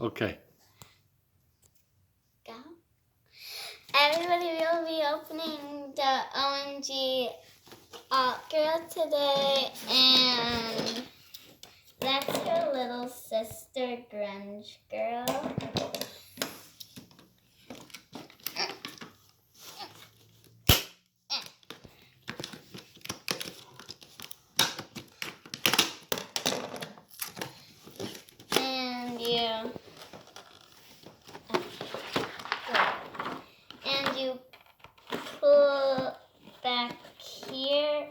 Okay. Go. Everybody will be opening the OMG Grrrl today, and that's her little sister, Grrrl. And you pull back here.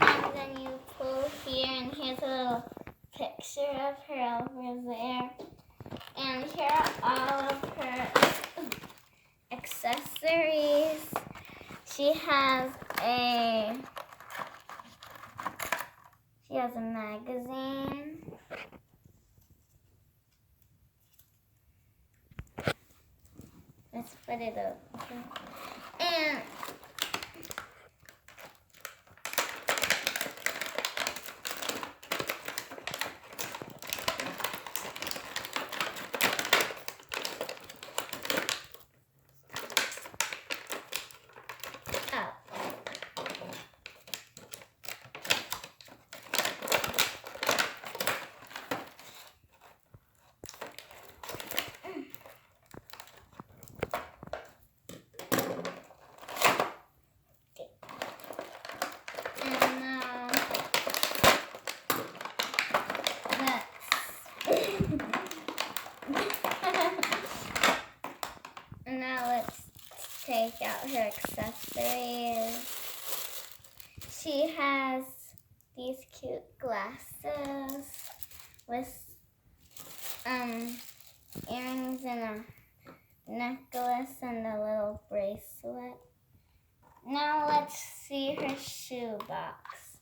And then you pull here, and here's a little picture of her over there. And here are all of her accessories. She has a magazine. Let's put it open. And now let's take out her accessories. She has these cute glasses with earrings and a necklace and a little bracelet. Now let's see her shoebox.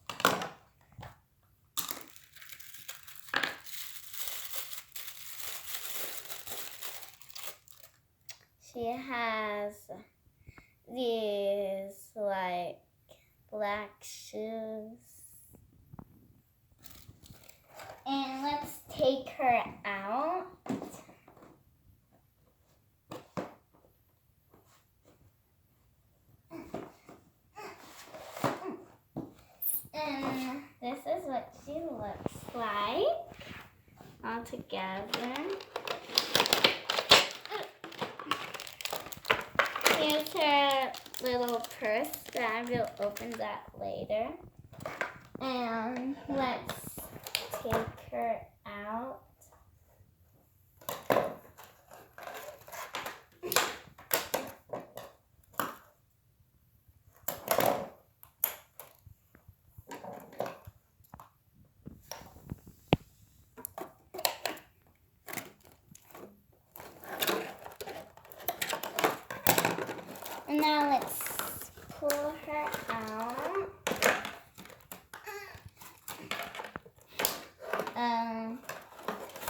She has these like black shoes. And let's take her out. And this is what she looks like all together. Here's her little purse, but I will open that later. And let's take her out. And now let's pull her out.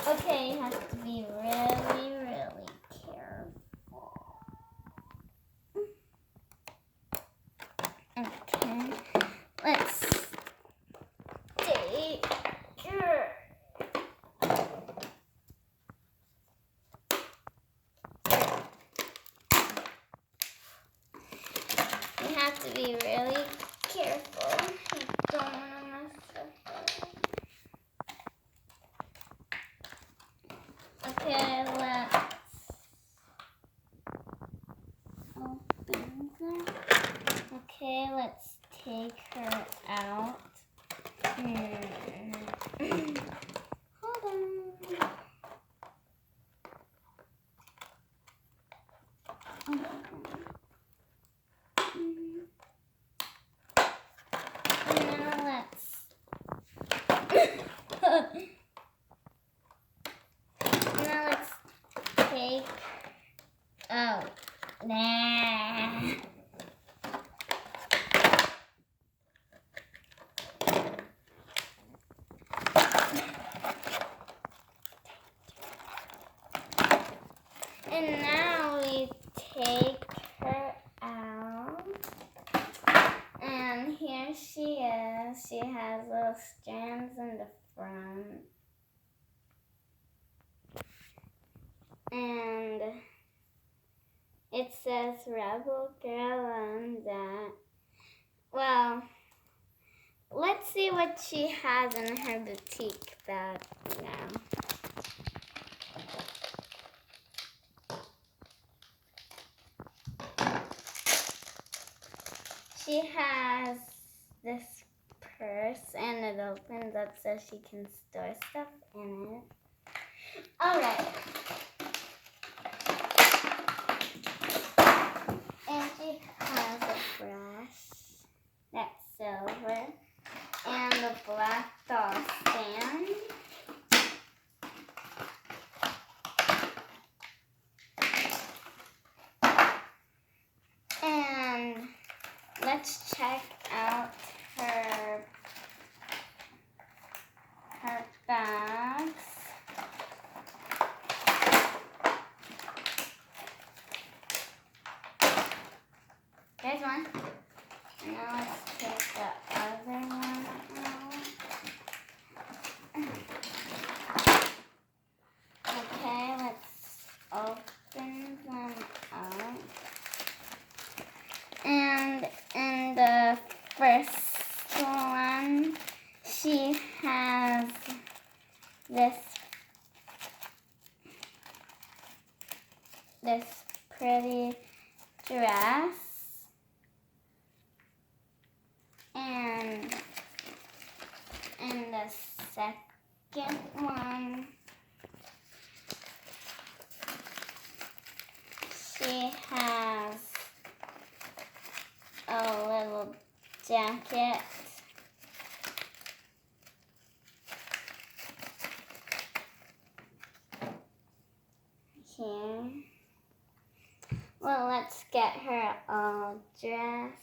Okay, you have to be really, really careful. Okay, let's take her. You have to be really careful. You don't want to mess with her. Okay, let's open that. Okay, let's take her out. Hold on. Now let's take. Oh, nah. And now we take has little strands in the front. And it says Rebel Girl on that. Well, let's see what she has in her boutique bag now. She has this purse and it opens up so she can store stuff in it. Alright. And she has a brush that's silver and a black doll stand. And let's check out her bags. There's one. Now let's take the other one out. Okay, let's open them up. And in the first one, she has this pretty dress. And in the second one, she has a little jacket. Here. Well, let's get her all dressed.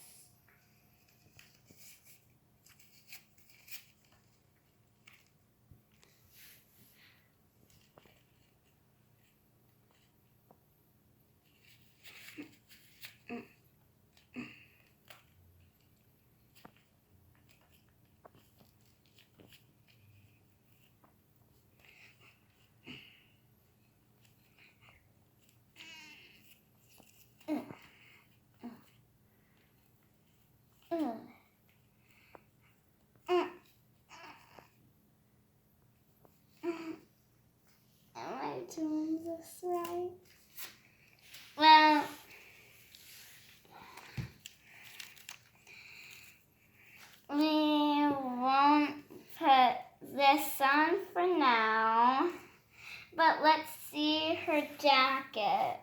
Am I doing this right? Well, we won't put this on for now, but let's see her jacket.